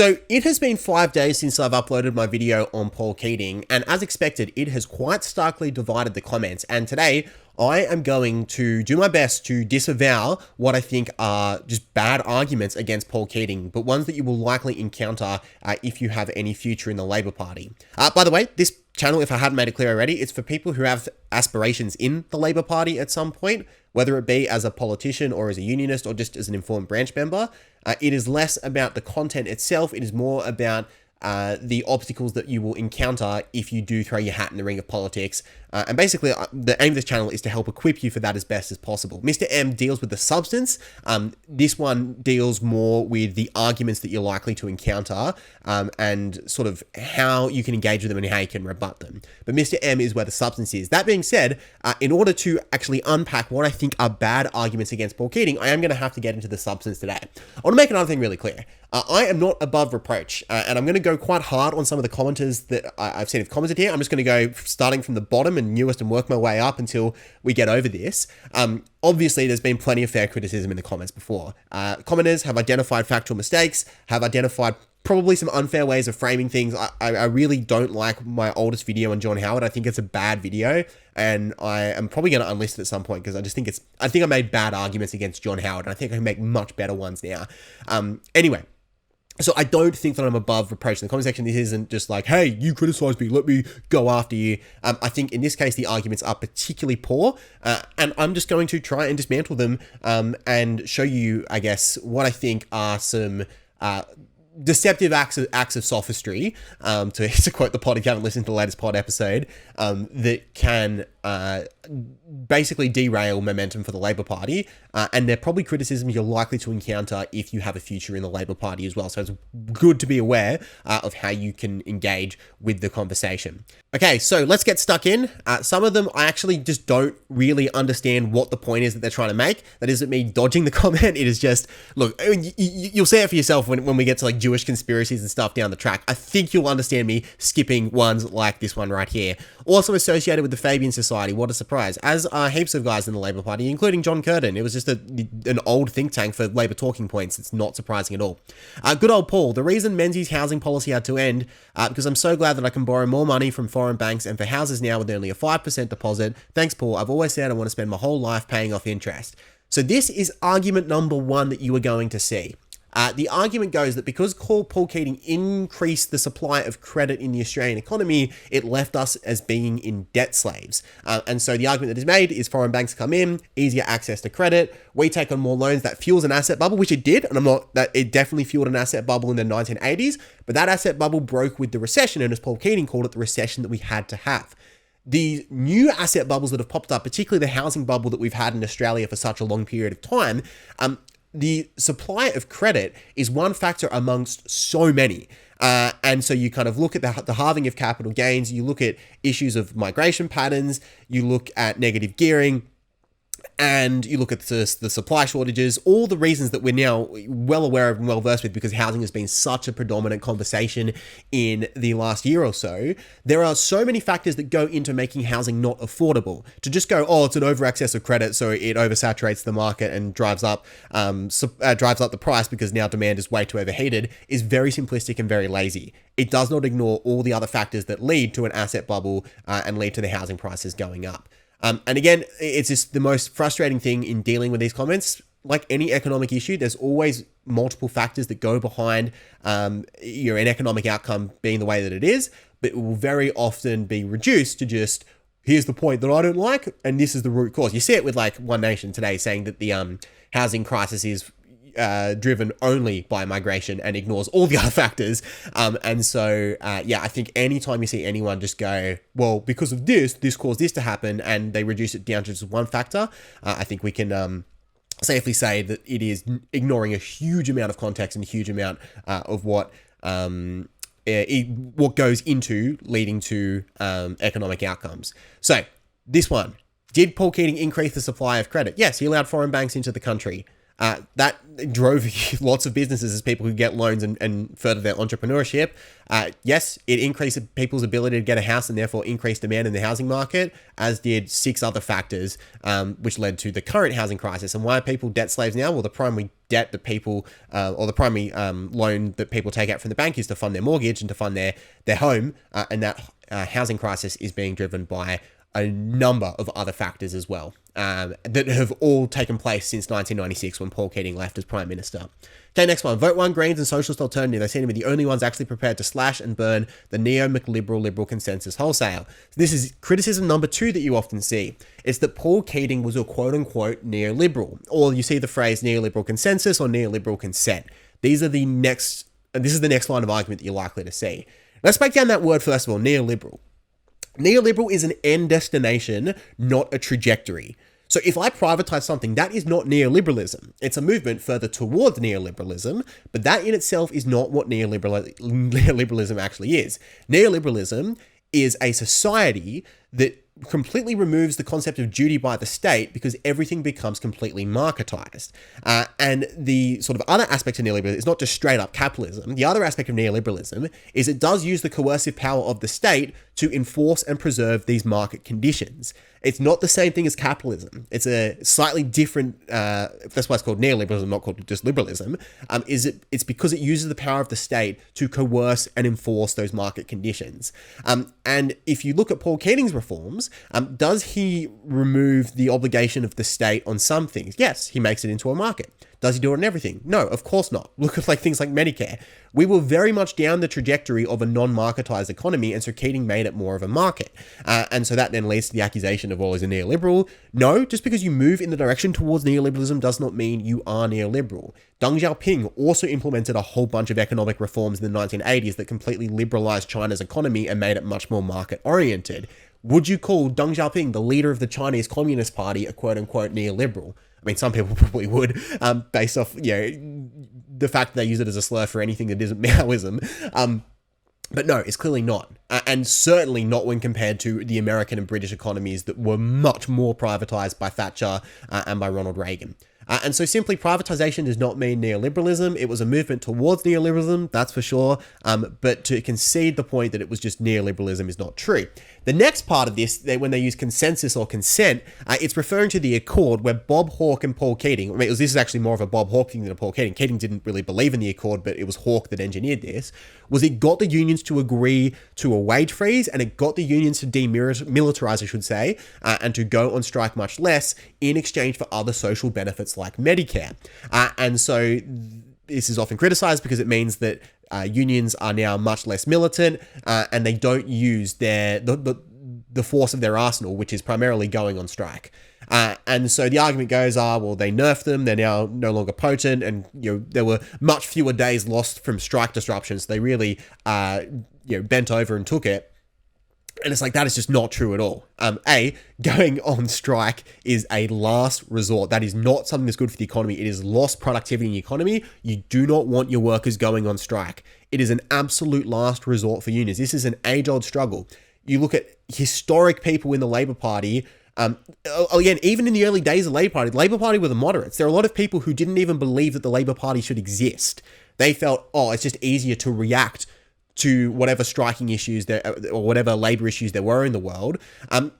So it has been 5 days since I've uploaded my video on Paul Keating, and as expected, it has quite starkly divided the comments. And today, I am going to do my best to disavow what I think are just bad arguments against Paul Keating, but ones that you will likely encounter if you have any future in the Labour Party. By the way, this channel, if I hadn't made it clear already, it's for people who have aspirations in the Labour Party at some point, whether it be as a politician or as a unionist or just as an informed branch member. It is less about the content itself. It is more about the obstacles that you will encounter if you do throw your hat in the ring of politics. And basically, the aim of this channel is to help equip you for that as best as possible. Mr. M deals with the substance. This one deals more with the arguments that you're likely to encounter and sort of how you can engage with them and how you can rebut them. But Mr. M is where the substance is. That being said, in order to actually unpack what I think are bad arguments against Paul Keating, I am going to have to get into the substance today. I want to make another thing really clear. I am not above reproach, and I'm going to go quite hard on some of the commenters that I've seen have commented here. I'm just going to go starting from the bottom and newest and work my way up until we get over this. Obviously, there's been plenty of fair criticism in the comments before. Commenters have identified factual mistakes, have identified probably some unfair ways of framing things. I really don't like my oldest video on John Howard. I think it's a bad video, and I am probably going to unlist it at some point because I just think I think I made bad arguments against John Howard, and I think I can make much better ones now. Anyway. So I don't think that I'm above reproach in the comment section. This isn't just like, hey, you criticized me, let me go after you. I think in this case, the arguments are particularly poor, and I'm just going to try and dismantle them and show you, I guess, what I think are some deceptive acts of sophistry, to quote the pod if you haven't listened to the latest pod episode, that can basically derail momentum for the Labour Party, and they're probably criticisms you're likely to encounter if you have a future in the Labour Party as well. So it's good to be aware of how you can engage with the conversation. Okay, so let's get stuck in. Some of them I actually just don't really understand what the point is that they're trying to make. That isn't me dodging the comment. It is just, look, you'll see it for yourself when we get to like Jewish conspiracies and stuff down the track. I think you'll understand me skipping ones like this one right here. Also associated with the Fabian Society, what a surprise, as are heaps of guys in the Labour Party, including John Curtin. It was just an old think tank for Labour talking points. It's not surprising at all. Good old Paul, the reason Menzies' housing policy had to end, because I'm so glad that I can borrow more money from foreign banks and for houses now with only a 5% deposit. Thanks, Paul. I've always said I want to spend my whole life paying off interest. So this is argument number one that you are going to see. The argument goes that because Paul Keating increased the supply of credit in the Australian economy, it left us as being in debt slaves. And so the argument that is made is foreign banks come in, easier access to credit, we take on more loans, that fuels an asset bubble, which it did, and it definitely fueled an asset bubble in the 1980s, but that asset bubble broke with the recession, and as Paul Keating called it, the recession that we had to have. The new asset bubbles that have popped up, particularly the housing bubble that we've had in Australia for such a long period of time, the supply of credit is one factor amongst so many. And so you kind of look at the halving of capital gains, you look at issues of migration patterns, you look at negative gearing, and you look at the supply shortages, all the reasons that we're now well aware of and well versed with because housing has been such a predominant conversation in the last year or so. There are so many factors that go into making housing not affordable. To just go, oh, it's an over excess of credit, so it oversaturates the market and drives up the price because now demand is way too overheated, is very simplistic and very lazy. It does not ignore all the other factors that lead to an asset bubble and lead to the housing prices going up. And again, it's just the most frustrating thing in dealing with these comments. Like any economic issue, there's always multiple factors that go behind an economic outcome being the way that it is, but it will very often be reduced to just, here's the point that I don't like, and this is the root cause. You see it with like One Nation today saying that the housing crisis is driven only by migration and ignores all the other factors. And so, I think anytime you see anyone just go, well, because of this caused this to happen, and they reduce it down to just one factor, I think we can safely say that it is ignoring a huge amount of context and a huge amount of what goes into leading to economic outcomes. So this one, did Paul Keating increase the supply of credit? Yes, he allowed foreign banks into the country. That drove lots of businesses as people could get loans and further their entrepreneurship. Yes, it increased people's ability to get a house and therefore increased demand in the housing market, as did 6 other factors, which led to the current housing crisis. And why are people debt slaves now? Well, the primary debt that people, or the primary loan that people take out from the bank is to fund their mortgage and to fund their home. And that housing crisis is being driven by a number of other factors as well, that have all taken place since 1996 when Paul Keating left as Prime Minister. Okay, next one. Vote One Greens and Socialist Alternative. They seem to be the only ones actually prepared to slash and burn the neo-McLiberal liberal consensus wholesale. So this is criticism number 2 that you often see. It's that Paul Keating was a quote-unquote neoliberal, or you see the phrase neoliberal consensus or neoliberal consent. This is the next line of argument that you're likely to see. Let's break down that word first of all, neoliberal. Neoliberal is an end destination, not a trajectory. So if I privatize something, that is not neoliberalism. It's a movement further towards neoliberalism, but that in itself is not what neoliberalism actually is. Neoliberalism is a society that completely removes the concept of duty by the state because everything becomes completely marketized. And the sort of other aspect of neoliberalism is not just straight up capitalism. The other aspect of neoliberalism is it does use the coercive power of the state to enforce and preserve these market conditions. It's not the same thing as capitalism. It's a slightly different, that's why it's called neoliberalism, not called just liberalism, it's because it uses the power of the state to coerce and enforce those market conditions. And if you look at Paul Keating's reforms, does he remove the obligation of the state on some things? Yes, he makes it into a market. Does he do it on everything? No, of course not. Look at things like Medicare. We were very much down the trajectory of a non-marketized economy, and so Keating made it more of a market. And so that then leads to the accusation of, well, he's a neoliberal. No, just because you move in the direction towards neoliberalism does not mean you are neoliberal. Deng Xiaoping also implemented a whole bunch of economic reforms in the 1980s that completely liberalized China's economy and made it much more market-oriented. Would you call Deng Xiaoping, the leader of the Chinese Communist Party, a quote-unquote neoliberal? I mean, some people probably would, based off, the fact that they use it as a slur for anything that isn't Maoism. But no, it's clearly not. And certainly not when compared to the American and British economies that were much more privatized by Thatcher and by Ronald Reagan. And so simply privatization does not mean neoliberalism. It was a movement towards neoliberalism, that's for sure. But to concede the point that it was just neoliberalism is not true. The next part of this, when they use consensus or consent, it's referring to the Accord where Bob Hawke and Paul Keating, this is actually more of a Bob Hawke thing than a Paul Keating. Keating didn't really believe in the Accord, but it was Hawke that engineered this, was it got the unions to agree to a wage freeze, and it got the unions to demilitarize, I should say, and to go on strike much less in exchange for other social benefits like Medicare. And so this is often criticized because it means that unions are now much less militant, and they don't use the force of their arsenal, which is primarily going on strike. And so the argument goes, well, they nerfed them, they're now no longer potent, and there were much fewer days lost from strike disruptions. They really bent over and took it. And it's that is just not true at all. Going on strike is a last resort. That is not something that's good for the economy. It is lost productivity in the economy. You do not want your workers going on strike. It is an absolute last resort for unions. This is an age-old struggle. You look at historic people in the Labour Party. Again, even in the early days of the Labour Party were the moderates. There are a lot of people who didn't even believe that the Labour Party should exist. They felt, it's just easier to react to whatever striking issues there, or whatever labor issues there were in the world.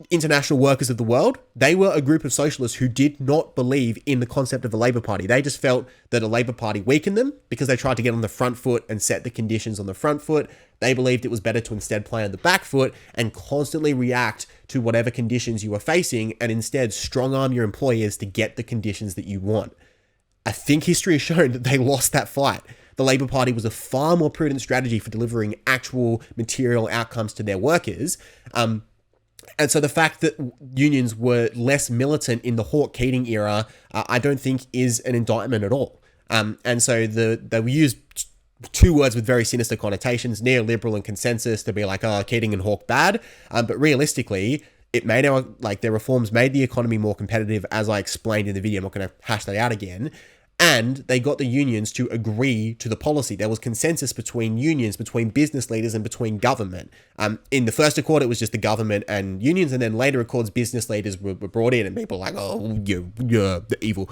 International Workers of the World, they were a group of socialists who did not believe in the concept of a Labour Party. They just felt that a Labour Party weakened them because they tried to get on the front foot and set the conditions on the front foot. They believed it was better to instead play on the back foot and constantly react to whatever conditions you were facing, and instead strong arm your employers to get the conditions that you want. I think history has shown that they lost that fight. The Labour Party was a far more prudent strategy for delivering actual material outcomes to their workers. And so the fact that unions were less militant in the Hawke-Keating era, I don't think is an indictment at all. And so they used 2 words with very sinister connotations, neoliberal and consensus, to be Keating and Hawke bad. But realistically, it made their reforms made the economy more competitive, as I explained in the video. I'm not going to hash that out again. And they got the unions to agree to the policy. There was consensus between unions, between business leaders, and between government. In the first Accord, it was just the government and unions, and then later Accords, business leaders were brought in, and people were you're the evil.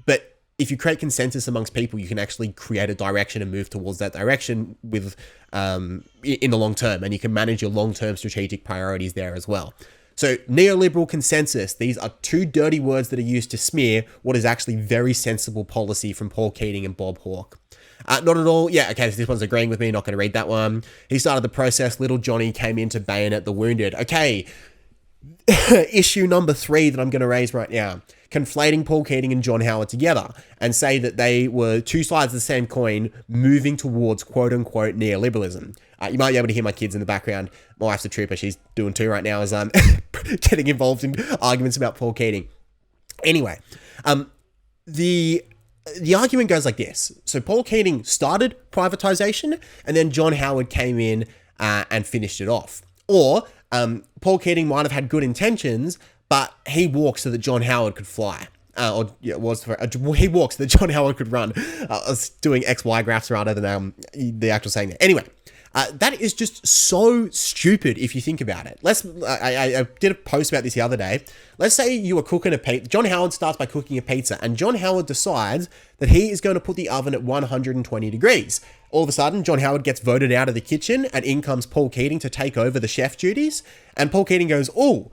But if you create consensus amongst people, you can actually create a direction and move towards that direction with in the long term, and you can manage your long-term strategic priorities there as well. So neoliberal consensus, these are two dirty words that are used to smear what is actually very sensible policy from Paul Keating and Bob Hawke. Not at all. Yeah, okay, so this one's agreeing with me, not going to read that one. He started the process, little Johnny came in to bayonet the wounded. Okay, issue number 3 that I'm going to raise right now. Conflating Paul Keating and John Howard together and say that they were two sides of the same coin moving towards quote-unquote neoliberalism. You might be able to hear my kids in the background. My wife's a trooper. She's doing too right now as I'm getting involved in arguments about Paul Keating. Anyway, the argument goes like this. So Paul Keating started privatization and then John Howard came in and finished it off. Or Paul Keating might have had good intentions, but he walked so that John Howard could fly. He walked so that John Howard could run. I was doing XY graphs rather than the actual saying there. Anyway, that is just so stupid if you think about it. I did a post about this the other day. Let's say you were cooking a pizza. John Howard starts by cooking a pizza, and John Howard decides that he is going to put the oven at 120 degrees. All of a sudden, John Howard gets voted out of the kitchen, and in comes Paul Keating to take over the chef duties. And Paul Keating goes, "Oh,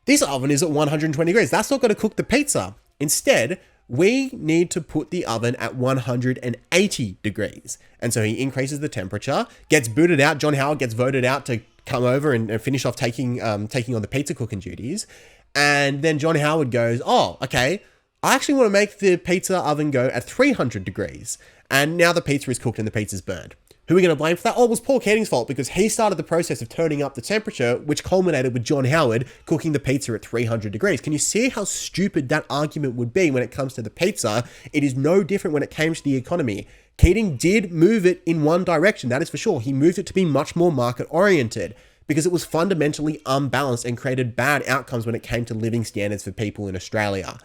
this oven is at 120 degrees. That's not going to cook the pizza. Instead, we need to put the oven at 180 degrees. And so he increases the temperature, gets booted out. John Howard gets voted out to come over and finish off taking on the pizza cooking duties. And then John Howard goes, "Oh, okay, I actually want to make the pizza oven go at 300 degrees. And now the pizza is cooked and the pizza's burned. Who are we going to blame for that? Oh, it was Paul Keating's fault because he started the process of turning up the temperature, which culminated with John Howard cooking the pizza at 300 degrees. Can you see how stupid that argument would be when it comes to the pizza? It is no different when it came to the economy. Keating did move it in one direction, that is for sure. He moved it to be much more market-oriented because it was fundamentally unbalanced and created bad outcomes when it came to living standards for people in Australia.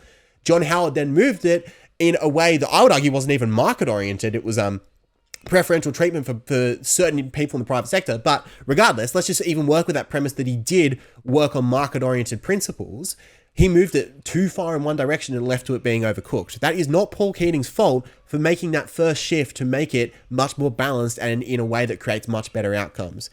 John Howard then moved it in a way that I would argue wasn't even market-oriented. It was preferential treatment for certain people in the private sector. But regardless, let's just even work with that premise that he did work on market-oriented principles. He moved it too far in one direction and left to it being overcooked. That is not Paul Keating's fault for making that first shift to make it much more balanced and in a way that creates much better outcomes.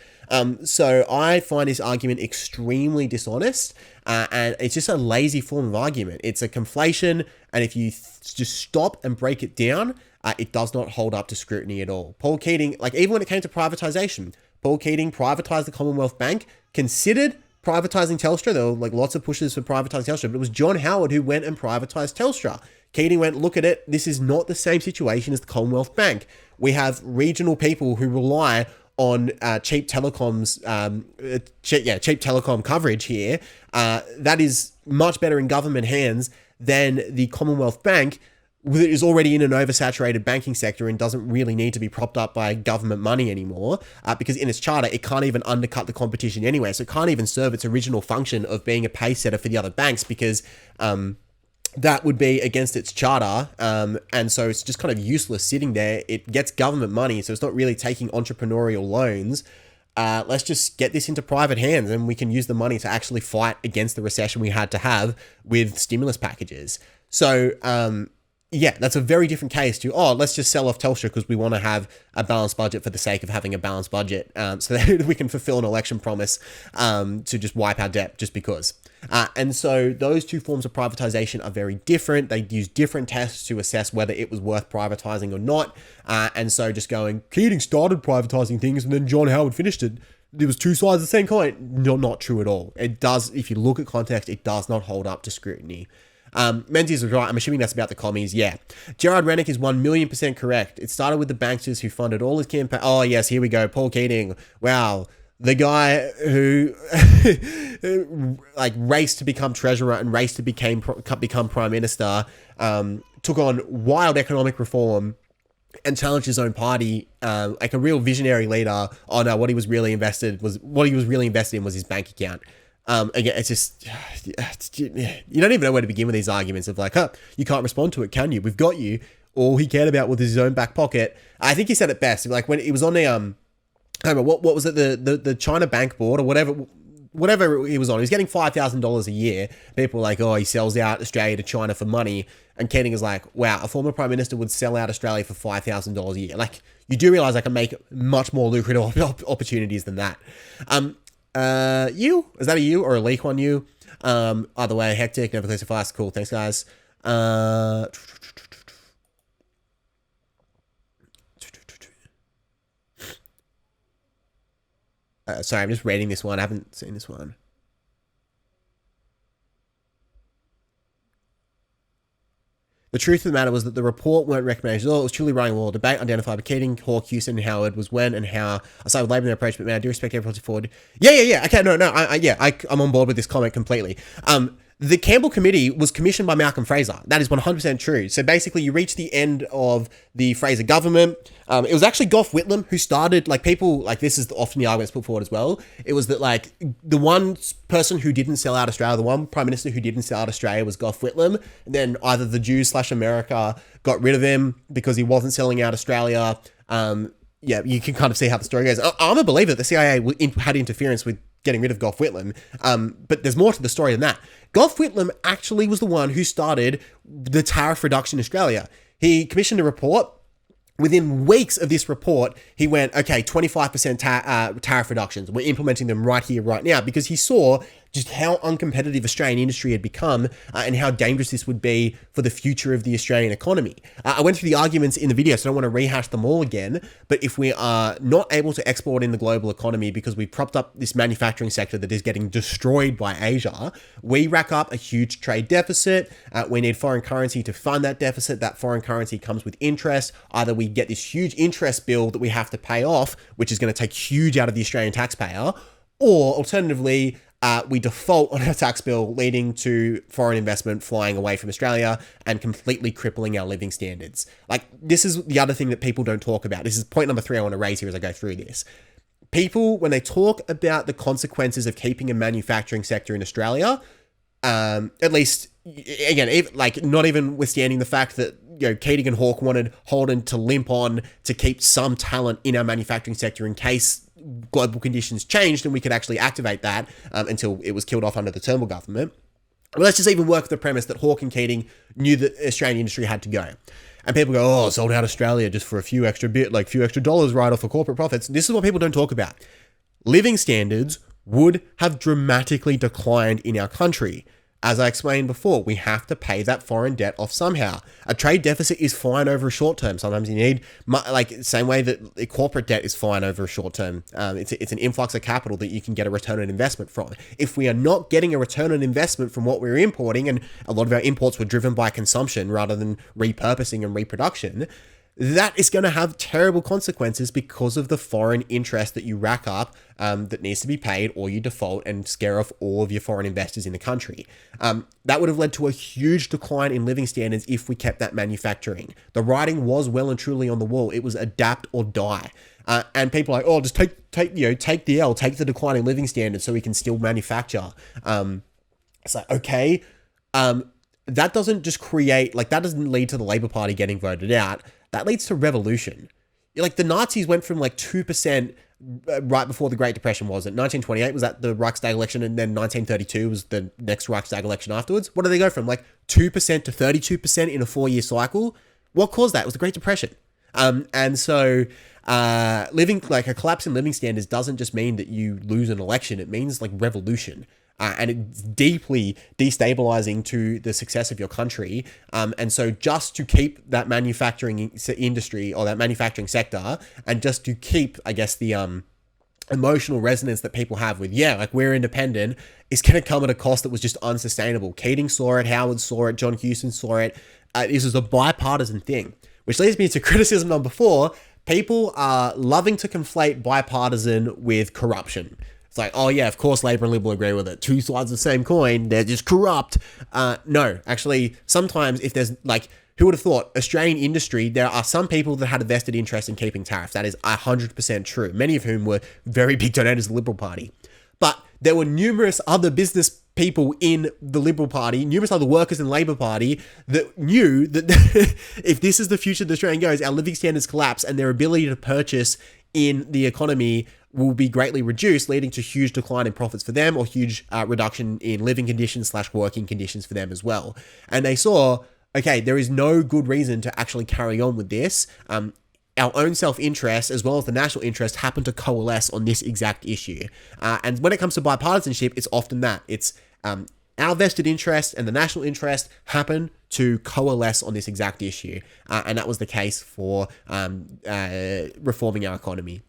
So I find this argument extremely dishonest, and it's just a lazy form of argument. It's a conflation, and if you just stop and break it down, it does not hold up to scrutiny at all. Paul Keating, like even when it came to privatization, Paul Keating privatized the Commonwealth Bank, considered privatizing Telstra. There were like lots of pushes for privatizing Telstra, but it was John Howard who went and privatized Telstra. Keating went, look at it, this is not the same situation as the Commonwealth Bank. We have regional people who rely on cheap telecoms, cheap telecom coverage here. That is much better in government hands than the Commonwealth Bank, that is already in an oversaturated banking sector and doesn't really need to be propped up by government money anymore, because in its charter, it can't even undercut the competition anyway. So it can't even serve its original function of being a pace setter for the other banks because that would be against its charter. And so it's just kind of useless sitting there. It gets government money, so it's not really taking entrepreneurial loans. Let's just get this into private hands and we can use the money to actually fight against the recession we had to have with stimulus packages. So, yeah, that's a very different case to, let's just sell off Telstra because we want to have a balanced budget for the sake of having a balanced budget, so that we can fulfill an election promise to just wipe our debt just because. And so those two forms of privatization are very different. They use different tests to assess whether it was worth privatizing or not. And so just going, Keating started privatizing things and then John Howard finished it. There was two sides of the same coin. Not true at all. It does, if you look at context, it does not hold up to scrutiny. Menzies is right. I'm assuming that's about the commies. Yeah. Gerard Rennick is 1,000,000% correct. It started with the banksters who funded all his campaign. Oh, yes. Here we go. Paul Keating. Wow. The guy who like raced to become treasurer and raced to become prime minister, took on wild economic reform and challenged his own party, like a real visionary leader. Oh no, what he was really invested in was his bank account. Again, it's just, you don't even know where to begin with these arguments of like, you can't respond to it, can you? We've got you. All he cared about was his own back pocket. I think he said it best. Like when he was on the, I don't know, what was it? The China Bank Board or whatever he was on. He was getting $5,000 a year. People were like, oh, he sells out Australia to China for money. And Keating is like, wow, a former prime minister would sell out Australia for $5,000 a year. Like, you do realize I can make much more lucrative opportunities than that. You? Is that a you or a leak on you? Either way, hectic, never clear so fast. Cool, thanks guys. Sorry, I'm just reading this one. I haven't seen this one. The truth of the matter was that the report weren't recommendations at all. It was truly running a wall. Debate identified by Keating, Hawke, Houston, and Howard was when and how I started labeling their approach, but man, I do respect everyone forward. Yeah. Okay, no. I'm on board with this comment completely. The Campbell Committee was commissioned by Malcolm Fraser. That is 100% true. So basically, you reach the end of the Fraser government. It was actually Gough Whitlam who started, like, people, like, this is often the arguments put forward as well. It was that, like, the one person who didn't sell out Australia, the one prime minister who didn't sell out Australia was Gough Whitlam. And then either the Jews/America got rid of him because he wasn't selling out Australia. Yeah, you can kind of see how the story goes. I'm a believer that the CIA had interference with getting rid of Gough Whitlam. But there's more to the story than that. Gough Whitlam actually was the one who started the tariff reduction in Australia. He commissioned a report. Within weeks of this report, he went, okay, 25% tariff reductions. We're implementing them right here, right now, because he saw just how uncompetitive Australian industry had become and how dangerous this would be for the future of the Australian economy. I went through the arguments in the video, so I don't want to rehash them all again, but if we are not able to export in the global economy because we propped up this manufacturing sector that is getting destroyed by Asia, we rack up a huge trade deficit. We need foreign currency to fund that deficit. That foreign currency comes with interest. Either we get this huge interest bill that we have to pay off, which is going to take huge out of the Australian taxpayer, or alternatively, we default on our tax bill, leading to foreign investment flying away from Australia and completely crippling our living standards. Like, this is the other thing that people don't talk about. This is point number 3 I want to raise here as I go through this. People, when they talk about the consequences of keeping a manufacturing sector in Australia, at least, again, like, not even withstanding the fact that, you know, Keating and Hawke wanted Holden to limp on to keep some talent in our manufacturing sector in case global conditions changed and we could actually activate that until it was killed off under the Turnbull government. Well, let's just even work with the premise that Hawke and Keating knew that Australian industry had to go. And people go, oh, sold out Australia just for a few extra dollars right off for corporate profits. This is what people don't talk about. Living standards would have dramatically declined in our country. As I explained before, we have to pay that foreign debt off somehow. A trade deficit is fine over a short term. Sometimes you need, like, same way that corporate debt is fine over a short term. It's an influx of capital that you can get a return on investment from. If we are not getting a return on investment from what we're importing, and a lot of our imports were driven by consumption rather than repurposing and reproduction, that is going to have terrible consequences because of the foreign interest that you rack up that needs to be paid, or you default and scare off all of your foreign investors in the country. That would have led to a huge decline in living standards if we kept that manufacturing. The writing was well and truly on the wall. It was adapt or die. And people are like, oh, just take the L, take the decline in living standards so we can still manufacture. It's like, okay, that doesn't just create, like, that doesn't lead to the Labour Party getting voted out. That leads to revolution. Like, the Nazis went from like 2% right before the Great Depression, was it? 1928 was that the Reichstag election, and then 1932 was the next Reichstag election afterwards. What did they go from? Like 2% to 32% in a 4-year cycle? What caused that? It was the Great Depression. And so living, like, a collapse in living standards doesn't just mean that you lose an election. It means, like, revolution. And it's deeply destabilizing to the success of your country. And so just to keep that manufacturing industry, or that manufacturing sector, and just to keep, I guess, the emotional resonance that people have with, yeah, like, we're independent, is going to come at a cost that was just unsustainable. Keating saw it, Howard saw it, John Huston saw it. This is a bipartisan thing, which leads me to criticism number 4. People are loving to conflate bipartisan with corruption. It's like, oh yeah, of course Labor and Liberal agree with it. Two sides of the same coin, they're just corrupt. No, actually, sometimes if there's, like, who would have thought Australian industry, there are some people that had a vested interest in keeping tariffs. That is 100% true. Many of whom were very big donors of the Liberal Party. But there were numerous other business people in the Liberal Party, numerous other workers in the Labor Party, that knew that if this is the future of the Australian goes, our living standards collapse and their ability to purchase in the economy will be greatly reduced, leading to huge decline in profits for them, or huge reduction in living conditions / working conditions for them as well. And they saw, okay, there is no good reason to actually carry on with this. Our own self-interest as well as the national interest happen to coalesce on this exact issue. And when it comes to bipartisanship, it's often that. It's our vested interest and the national interest happen to coalesce on this exact issue. And that was the case for reforming our economy.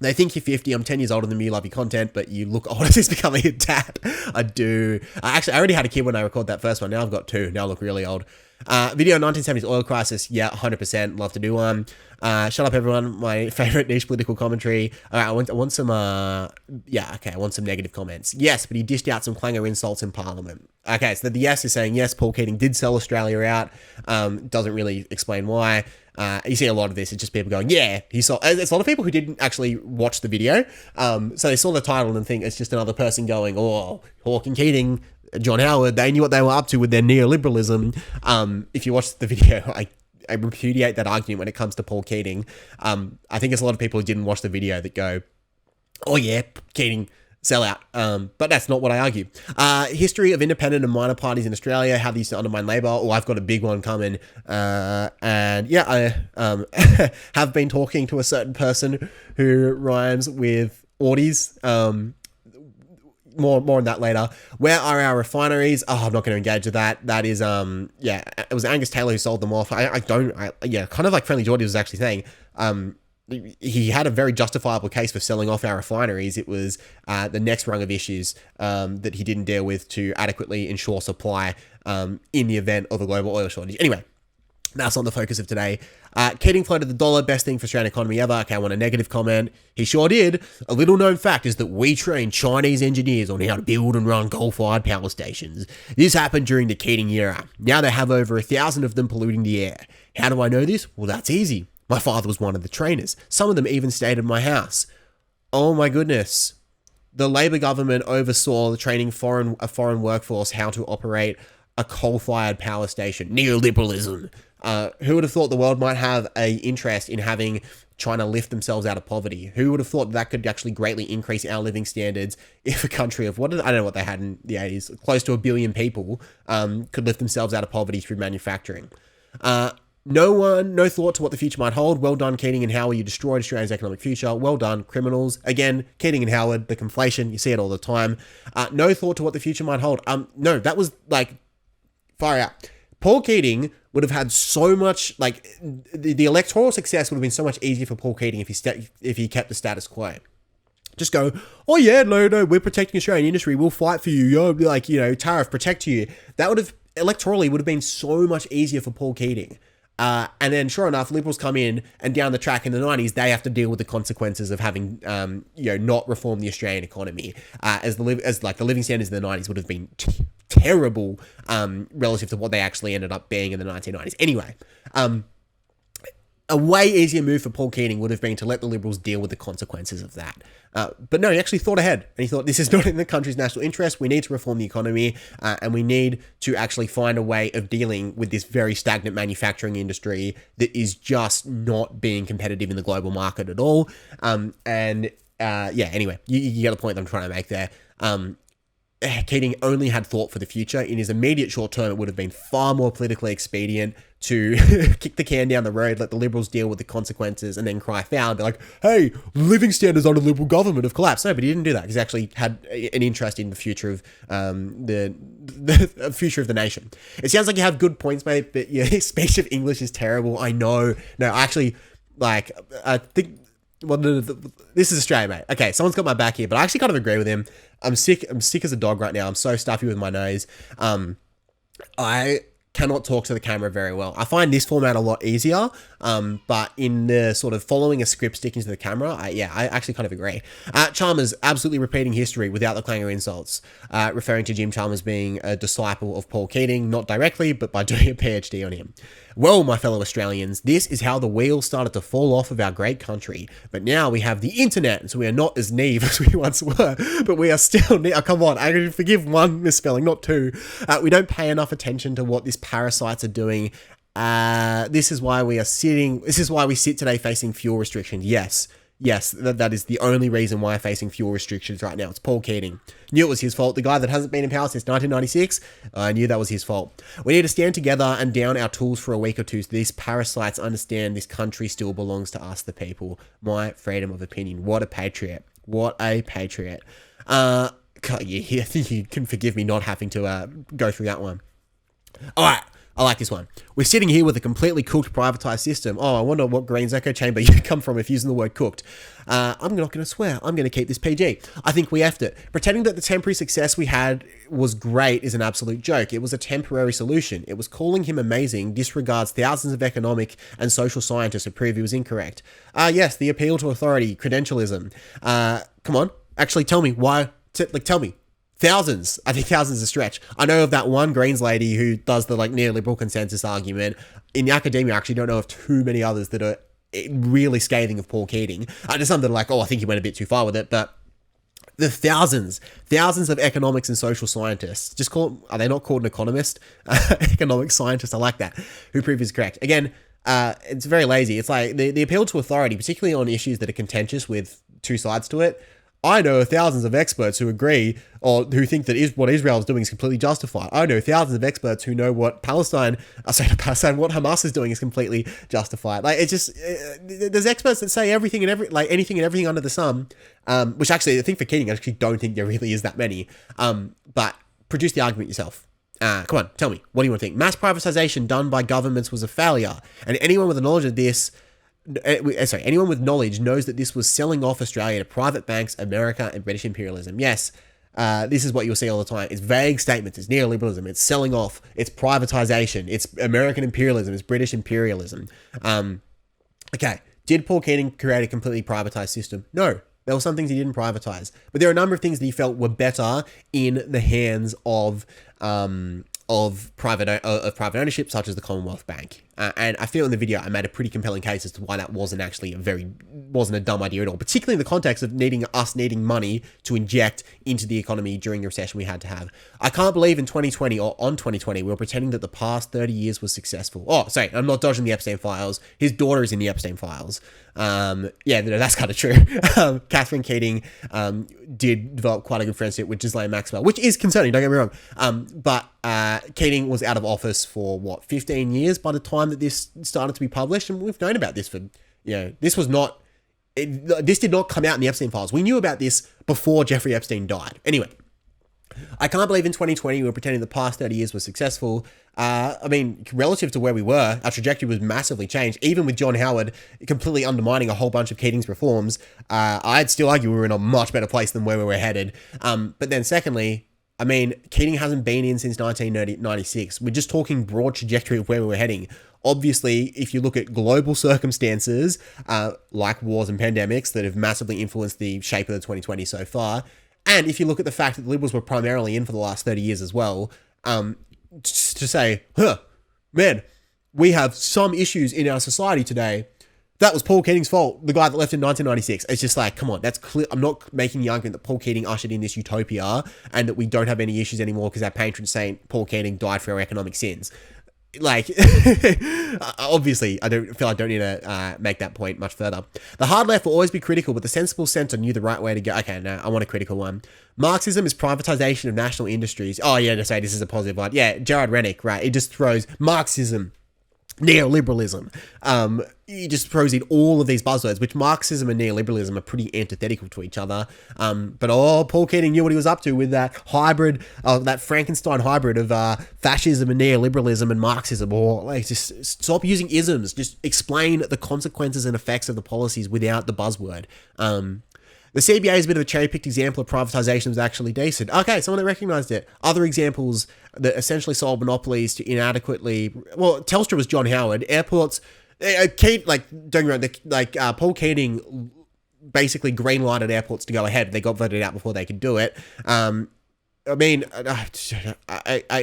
They think you're 50. I'm 10 years older than me. Love your content, but you look older since becoming a dad. I do. I already had a kid when I recorded that first one. Now I've got two. Now I look really old. Video 1970s oil crisis. Yeah, 100%. Love to do one. Shut up, everyone. My favorite niche political commentary. All right, I want some. I want some negative comments. Yes, but he dished out some clanger insults in Parliament. Okay, so the yes is saying yes. Paul Keating did sell Australia out. Doesn't really explain why. You see a lot of this. It's just people going, yeah, he saw. It's a lot of people who didn't actually watch the video. So they saw the title and think it's just another person going, oh, Hawke and Keating, John Howard, they knew what they were up to with their neoliberalism. If you watch the video, I repudiate that argument when it comes to Paul Keating. I think it's a lot of people who didn't watch the video that go, oh yeah, Keating, sell out. But that's not what I argue. History of independent and minor parties in Australia, how they used to undermine Labor. Oh, I've got a big one coming. And yeah, I have been talking to a certain person who rhymes with Audis. More on that later. Where are our refineries? Oh, I'm not going to engage with that. That is, it was Angus Taylor who sold them off. Kind of like Friendly Geordie was actually saying, he had a very justifiable case for selling off our refineries. It was the next rung of issues that he didn't deal with to adequately ensure supply in the event of a global oil shortage. Anyway, that's not the focus of today. Keating floated the dollar, best thing for Australian economy ever. Okay, I want a negative comment. He sure did. A little known fact is that we trained Chinese engineers on how to build and run coal-fired power stations. This happened during the Keating era. Now they have over 1,000 of them polluting the air. How do I know this? Well, that's easy. My father was one of the trainers. Some of them even stayed in my house. Oh my goodness. The Labor government oversaw the training a foreign workforce how to operate a coal-fired power station. Neoliberalism. Who would have thought the world might have an interest in having China lift themselves out of poverty? Who would have thought that could actually greatly increase our living standards if a country of, I don't know what they had in the 80s, close to 1 billion people could lift themselves out of poverty through manufacturing? No thought to what the future might hold. Well done, Keating and Howard. You destroyed Australia's economic future. Well done, criminals. Again, Keating and Howard, the conflation. You see it all the time. No thought to what the future might hold. No, that was like far out. Paul Keating would have had so much, like, the electoral success would have been so much easier for Paul Keating if he kept the status quo. Just go, oh yeah, no, we're protecting Australian industry. We'll fight for you. Yo, like, tariff, protect you. That would have, electorally, would have been so much easier for Paul Keating. And then, sure enough, Liberals come in, and down the track in the 90s, they have to deal with the consequences of having, not reformed the Australian economy. As the living standards in the 90s would have been terrible, relative to what they actually ended up being in the 1990s. Anyway, a way easier move for Paul Keating would have been to let the Liberals deal with the consequences of that. But no, he actually thought ahead, and he thought, this is not in the country's national interest. We need to reform the economy, and we need to actually find a way of dealing with this very stagnant manufacturing industry that is just not being competitive in the global market at all. Anyway, you get the point that I'm trying to make there. Keating only had thought for the future. In his immediate short term, it would have been far more politically expedient to kick the can down the road, let the Liberals deal with the consequences, and then cry foul and be like, hey, living standards under Liberal government have collapsed. No, but he didn't do that. He's actually had an interest in the future of the future of the nation. It sounds like you have good points, mate, but your speech of English is terrible. I know. No, actually, I think... Well, this is Australia, mate. Okay, someone's got my back here, but I actually kind of agree with him. I'm sick as a dog right now. I'm so stuffy with my nose. I cannot talk to the camera very well. I find this format a lot easier, but in the sort of following a script, sticking to the camera, I actually kind of agree. Chalmers absolutely repeating history without the clanger insults, referring to Jim Chalmers being a disciple of Paul Keating, not directly, but by doing a PhD on him. Well, my fellow Australians, this is how the wheels started to fall off of our great country. But now we have the internet, so we are not as naive as we once were, but we are still, come on, I can forgive one misspelling, not two. We don't pay enough attention to what these parasites are doing. This is why we sit today facing fuel restrictions. Yes, Yes, that is the only reason why I'm facing fuel restrictions right now. It's Paul Keating. Knew it was his fault. The guy that hasn't been in power since 1996, I knew that was his fault. We need to stand together and down our tools for a week or two so these parasites understand this country still belongs to us, the people. My freedom of opinion. What a patriot. What a patriot. I think you can forgive me not having to go through that one. All right. I like this one. We're sitting here with a completely cooked privatized system. Oh, I wonder what Green's echo chamber you come from if using the word cooked. I'm not going to swear. I'm going to keep this PG. I think we effed it. Pretending that the temporary success we had was great is an absolute joke. It was a temporary solution. It was calling him amazing, disregards thousands of economic and social scientists who prove he was incorrect. Yes, the appeal to authority, credentialism. Come on. Actually, tell me why. Tell me. Thousands. I think thousands is a stretch. I know of that one Greens lady who does the neoliberal consensus argument. In the academia, I actually don't know of too many others that are really scathing of Paul Keating. There's some that are like, oh, I think he went a bit too far with it, but the thousands of economics and social scientists, are they not called an economist? Economic scientists, I like that, who prove is correct. Again, it's very lazy. It's like the appeal to authority, particularly on issues that are contentious with two sides to it. I know thousands of experts who agree or who think that what Israel is doing is completely justified. I know thousands of experts who know what what Hamas is doing is completely justified. It's just, there's experts that say anything and everything under the sun, which actually, I think for Keating, I actually don't think there really is that many. But produce the argument yourself. Come on, tell me, what do you want to think? Mass privatization done by governments was a failure. And anyone with the knowledge of this, anyone with knowledge knows that this was selling off Australia to private banks, America, and British imperialism. Yes, this is what you'll see all the time. It's vague statements. It's neoliberalism. It's selling off. It's privatization. It's American imperialism. It's British imperialism. Okay, did Paul Keating create a completely privatized system? No. There were some things he didn't privatize, but there are a number of things that he felt were better in the hands of private ownership, such as the Commonwealth Bank. And I feel in the video I made a pretty compelling case as to why that wasn't a dumb idea at all, particularly in the context of needing money to inject into the economy during the recession we had to have. I can't believe in 2020 or on 2020 we were pretending that the past 30 years was successful. Oh, sorry, I'm not dodging the Epstein files. His daughter is in the Epstein files. Yeah, no, that's kind of true. Catherine Keating did develop quite a good friendship with Ghislaine Maxwell, which is concerning, don't get me wrong. But Keating was out of office for 15 years by the time that this started to be published, and we've known about this for, this did not come out in the Epstein files. We knew about this before Jeffrey Epstein died. Anyway, I can't believe in 2020 we were pretending the past 30 years was successful. Relative to where we were, our trajectory was massively changed. Even with John Howard completely undermining a whole bunch of Keating's reforms, I'd still argue we were in a much better place than where we were headed. But then secondly, Keating hasn't been in since 1996. We're just talking broad trajectory of where we were heading. Obviously, if you look at global circumstances, like wars and pandemics that have massively influenced the shape of the 2020 so far, and if you look at the fact that the Liberals were primarily in for the last 30 years as well, to say, man, we have some issues in our society today. That was Paul Keating's fault, the guy that left in 1996. It's just like, come on, that's clear. I'm not making the argument that Paul Keating ushered in this utopia and that we don't have any issues anymore because our patron saint, Paul Keating, died for our economic sins. Obviously, I don't need to make that point much further. The hard left will always be critical, but the sensible centre knew the right way to go. Okay, no, I want a critical one. Marxism is privatization of national industries. Oh, yeah, to say this is a positive one. Yeah, Gerard Rennick, right? It just throws Marxism, neoliberalism. He just throws in all of these buzzwords, which Marxism and neoliberalism are pretty antithetical to each other. But Paul Keating knew what he was up to with that hybrid, that Frankenstein hybrid of fascism and neoliberalism and Marxism. Or just stop using isms. Just explain the consequences and effects of the policies without the buzzword. The CBA is a bit of a cherry-picked example of privatization that was actually decent. Okay, someone that recognized it. Other examples that essentially sold monopolies to inadequately... Well, Telstra was John Howard. Airports... Paul Keating basically green-lighted airports to go ahead. They got voted out before they could do it. It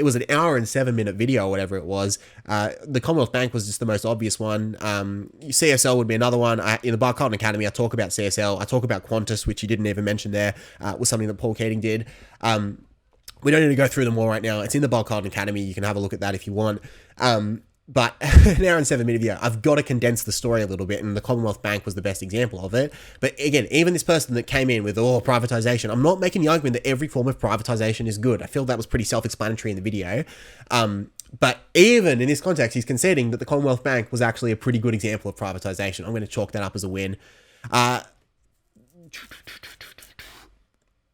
was an hour and 7-minute video or whatever it was. The Commonwealth Bank was just the most obvious one. CSL would be another one. In the Bipartisanship Academy, I talk about CSL. I talk about Qantas, which you didn't even mention there, was something that Paul Keating did. We don't need to go through them all right now. It's in the Bipartisanship Academy. You can have a look at that if you want. But an hour and 7-minute video, I've got to condense the story a little bit, and the Commonwealth Bank was the best example of it. But again, even this person that came in with, privatization, I'm not making the argument that every form of privatization is good. I feel that was pretty self-explanatory in the video. But even in this context, he's conceding that the Commonwealth Bank was actually a pretty good example of privatization. I'm going to chalk that up as a win.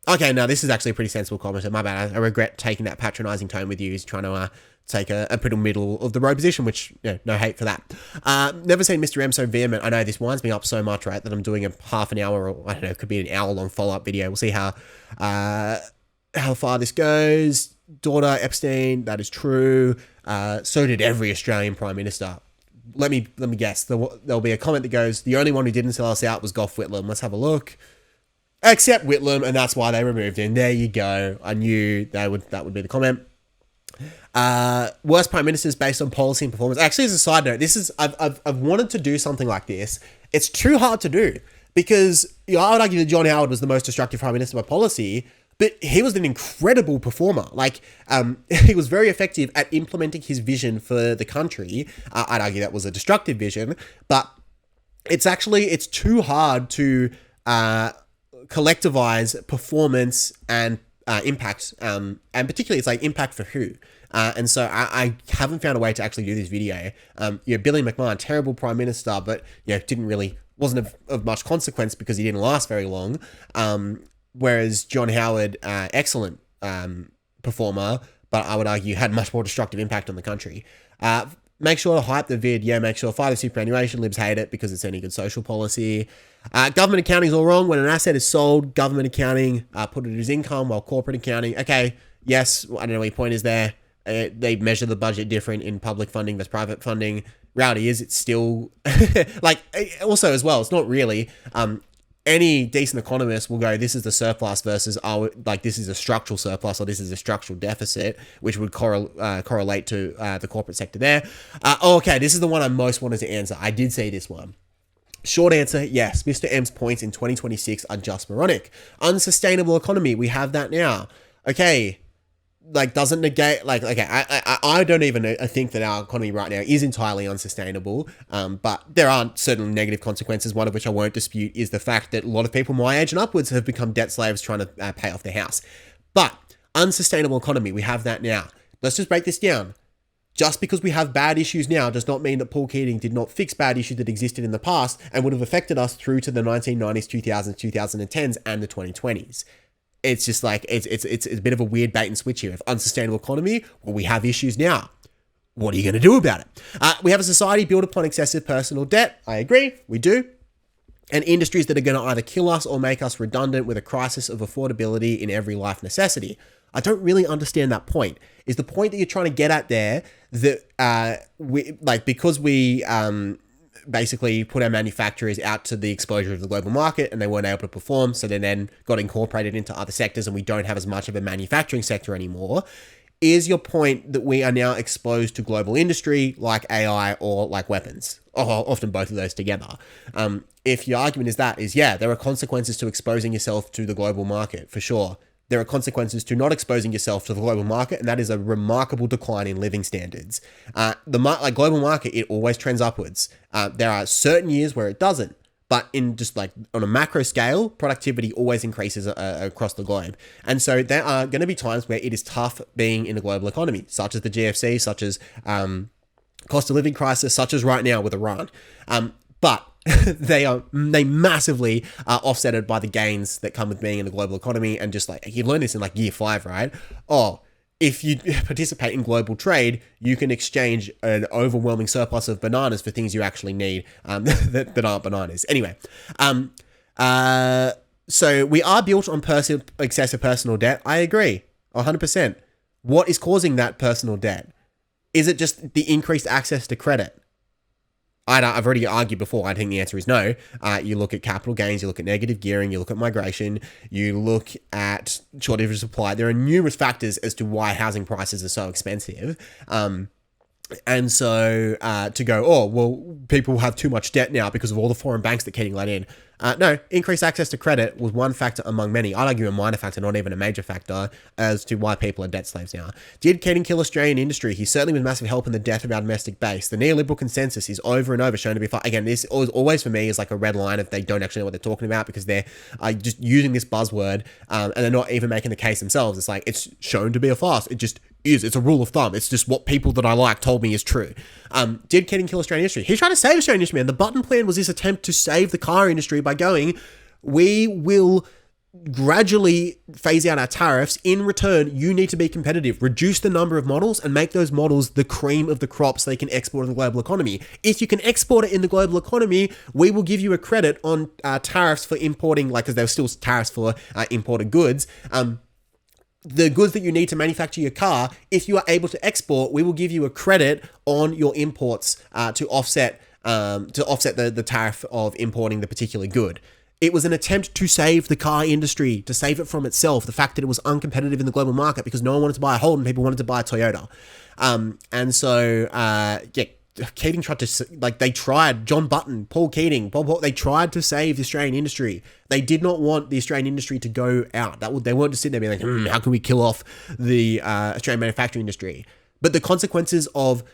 Okay, no, this is actually a pretty sensible comment. My bad. I regret taking that patronizing tone with you. He's trying to take a pretty middle of the road position, which, no hate for that. Never seen Mr. M so vehement. I know this winds me up so much, right, that I'm doing a half an hour, or I don't know, it could be an hour-long follow-up video. We'll see how far this goes. Daughter Epstein, that is true. So did every Australian Prime Minister. Let me guess. There'll be a comment that goes, the only one who didn't sell us out was Gough Whitlam. Let's have a look. Except Whitlam, and that's why they removed him. There you go. I knew that would be the comment. Worst prime ministers based on policy and performance. Actually, as a side note, I've wanted to do something like this. It's too hard to do because I would argue that John Howard was the most destructive prime minister by policy, but he was an incredible performer. Like, he was very effective at implementing his vision for the country. I'd argue that was a destructive vision, but it's too hard to collectivize performance and impact, and particularly it's like impact for who. And so I haven't found a way to actually do this video. Billy McMahon, terrible prime minister, but wasn't of much consequence because he didn't last very long. Whereas John Howard, excellent performer, but I would argue had much more destructive impact on the country. Make sure to hype the vid. Make sure fight the superannuation. Libs hate it because it's any good social policy. Government accounting is all wrong. When an asset is sold, government accounting, put it as income, while corporate accounting. Okay, yes, I don't know what your point is there. They measure the budget different in public funding versus private funding. Reality is it's still also as well, it's not really. Any decent economist will go, this is the surplus versus, this is a structural surplus or this is a structural deficit, which would correlate to the corporate sector there. Okay, this is the one I most wanted to answer. I did say this one. Short answer, yes. Mr. M's points in 2026 are just moronic. Unsustainable economy, we have that now. Okay, doesn't negate, I don't even think that our economy right now is entirely unsustainable, but there are certain negative consequences, one of which I won't dispute is the fact that a lot of people my age and upwards have become debt slaves trying to pay off their house. But unsustainable economy, we have that now. Let's just break this down. Just because we have bad issues now does not mean that Paul Keating did not fix bad issues that existed in the past and would have affected us through to the 1990s, 2000s, 2010s, and the 2020s. It's just it's a bit of a weird bait and switch here. If unsustainable economy, well, we have issues now. What are you going to do about it? We have a society built upon excessive personal debt. I agree, we do. And industries that are going to either kill us or make us redundant with a crisis of affordability in every life necessity. I don't really understand that point. Is the point that you're trying to get at there that because we basically put our manufacturers out to the exposure of the global market and they weren't able to perform, so they then got incorporated into other sectors and we don't have as much of a manufacturing sector anymore? Is your point that we are now exposed to global industry like AI or like weapons? Or often both of those together. If your argument is there are consequences to exposing yourself to the global market, for sure. There are consequences to not exposing yourself to the global market, and that is a remarkable decline in living standards. The global market, it always trends upwards. There are certain years where it doesn't, but in just on a macro scale, productivity always increases across the globe. And so there are going to be times where it is tough being in a global economy, such as the GFC, such as cost of living crisis, such as right now with Iran. But they massively are offsetted by the gains that come with being in a global economy. And just you learn this in year 5, right? If you participate in global trade, you can exchange an overwhelming surplus of bananas for things you actually need that aren't bananas. Anyway, so we are built on excessive personal debt. I agree, 100%. What is causing that personal debt? Is it just the increased access to credit? I've already argued before. I think the answer is no. You look at capital gains, you look at negative gearing, you look at migration, you look at shortage of supply. There are numerous factors as to why housing prices are so expensive. And so to go, oh, well, people have too much debt now because of all the foreign banks that Keating let in. No, increased access to credit was one factor among many. I'd argue a minor factor, not even a major factor, as to why people are debt slaves now. Did Keating kill Australian industry? He certainly was massive help in the death of our domestic base. The neoliberal consensus is over and over shown to be fine. Again, this always for me is like a red line if they don't actually know what they're talking about, because they're just using this buzzword and they're not even making the case themselves. It's like, it's shown to be a farce. It just is. It's a rule of thumb. It's just what people that I like told me is true. Did Keating kill Australian industry? He tried to save Australian industry, man. The Button Plan was this attempt to save the car industry by going, we will gradually phase out our tariffs. In return, you need to be competitive. Reduce the number of models and make those models the cream of the crop so they can export in the global economy. If you can export it in the global economy, we will give you a credit on tariffs for importing, like, because there were still tariffs for imported goods. The goods that you need to manufacture your car, if you are able to export, we will give you a credit on your imports to offset the tariff of importing the particular good. It was an attempt to save the car industry, to save it from itself, the fact that it was uncompetitive in the global market because no one wanted to buy a Holden, people wanted to buy a Toyota. And so, Keating tried to, John Button, Paul Keating, they tried to save the Australian industry. They did not want the Australian industry to go out. They weren't just sitting there being like, how can we kill off the Australian manufacturing industry? But the consequences of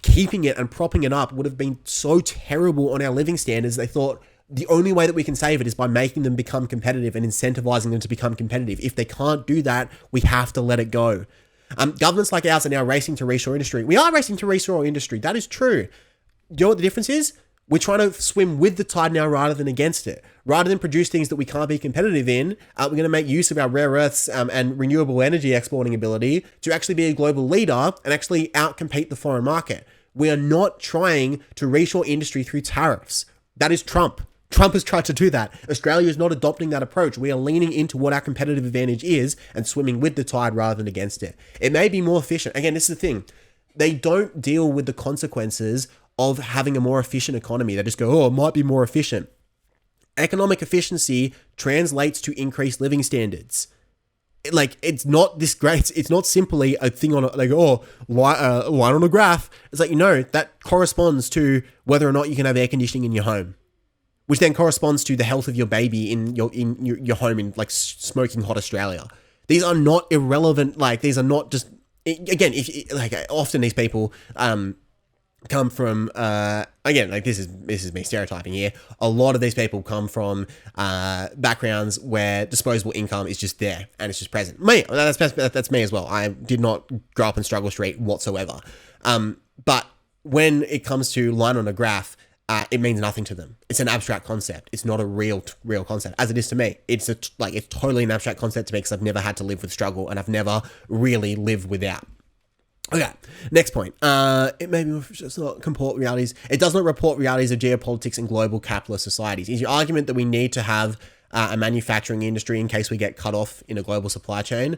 keeping it and propping it up would have been so terrible on our living standards. They thought the only way that we can save it is by making them become competitive and incentivizing them to become competitive. If they can't do that, we have to let it go. Governments like ours are now racing to reshore industry. We are racing to reshore industry. That is true. Do you know what the difference is? We're trying to swim with the tide now rather than against it. Rather than produce things that we can't be competitive in, we're going to make use of our rare earths and renewable energy exporting ability to actually be a global leader and actually outcompete the foreign market. We are not trying to reshore industry through tariffs. That is Trump. Trump has tried to do that. Australia is not adopting that approach. We are leaning into what our competitive advantage is and swimming with the tide rather than against it. It may be more efficient. Again, this is the thing. They don't deal with the consequences of having a more efficient economy. They just go, oh, it might be more efficient. Economic efficiency translates to increased living standards. It's not this great. It's not simply a thing on line on a graph. It's like, that corresponds to whether or not you can have air conditioning in your home, which then corresponds to the health of your baby in your home in like smoking hot Australia. These are not irrelevant. These are not just, again, often these people come from, this is me stereotyping here. A lot of these people come from backgrounds where disposable income is just there and it's just present. That's me as well. I did not grow up in struggle street whatsoever. But when it comes to line on a graph, it means nothing to them. It's an abstract concept. It's not a real concept, as it is to me. It's totally an abstract concept to me because I've never had to live with struggle and I've never really lived without. Okay, next point. It maybe does not report realities. It does not report realities of geopolitics and global capitalist societies. Is your argument that we need to have a manufacturing industry in case we get cut off in a global supply chain?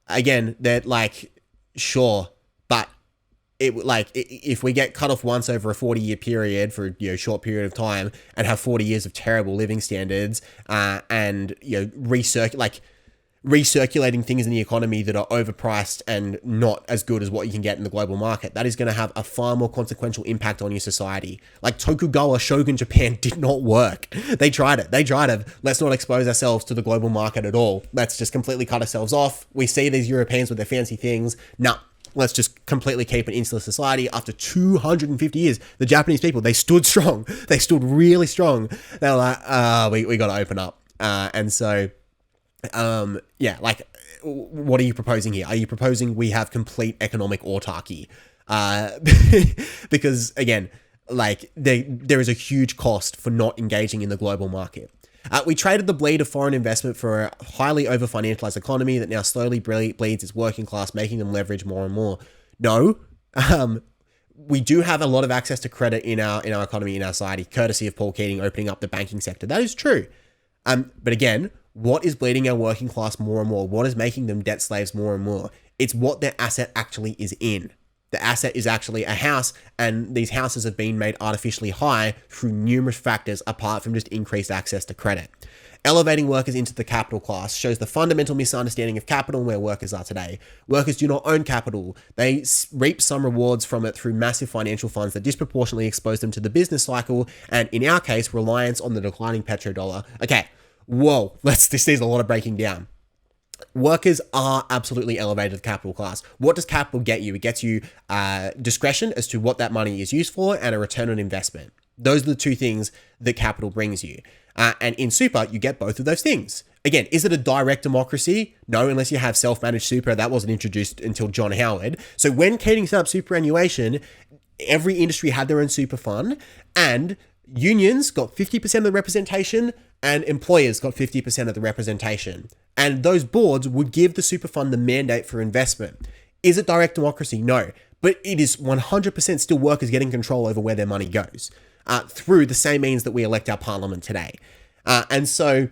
Again, that sure, but if we get cut off once over a 40-year period for a short period of time and have 40 years of terrible living standards and recirculating things in the economy that are overpriced and not as good as what you can get in the global market, that is going to have a far more consequential impact on your society. Like Tokugawa Shogun Japan did not work. They tried it. Let's not expose ourselves to the global market at all. Let's just completely cut ourselves off. We see these Europeans with their fancy things. No. Let's just completely keep an insular society. After 250 years, the Japanese people, they stood strong. They stood really strong. They were like, we got to open up. What are you proposing here? Are you proposing we have complete economic autarky? Because again, there is a huge cost for not engaging in the global market. We traded the bleed of foreign investment for a highly over-financialized economy that now slowly bleeds its working class, making them leverage more and more. No, we do have a lot of access to credit in our economy, in our society, courtesy of Paul Keating opening up the banking sector. That is true. But again, what is bleeding our working class more and more? What is making them debt slaves more and more? It's what their asset actually is in. The asset is actually a house, and these houses have been made artificially high through numerous factors apart from just increased access to credit. Elevating workers into the capital class shows the fundamental misunderstanding of capital and where workers are today. Workers do not own capital. They reap some rewards from it through massive financial funds that disproportionately expose them to the business cycle, and in our case, reliance on the declining petrodollar. Okay, whoa, this needs a lot of breaking down. Workers are absolutely elevated to the capital class. What does capital get you? It gets you discretion as to what that money is used for and a return on investment. Those are the two things that capital brings you. And in super, you get both of those things. Again, is it a direct democracy? No, unless you have self-managed super. That wasn't introduced until John Howard. So when Keating set up superannuation, every industry had their own super fund, and unions got 50% of the representation and employers got 50% of the representation. And those boards would give the super fund the mandate for investment. Is it direct democracy? No. But it is 100% still workers getting control over where their money goes through the same means that we elect our parliament today. And so,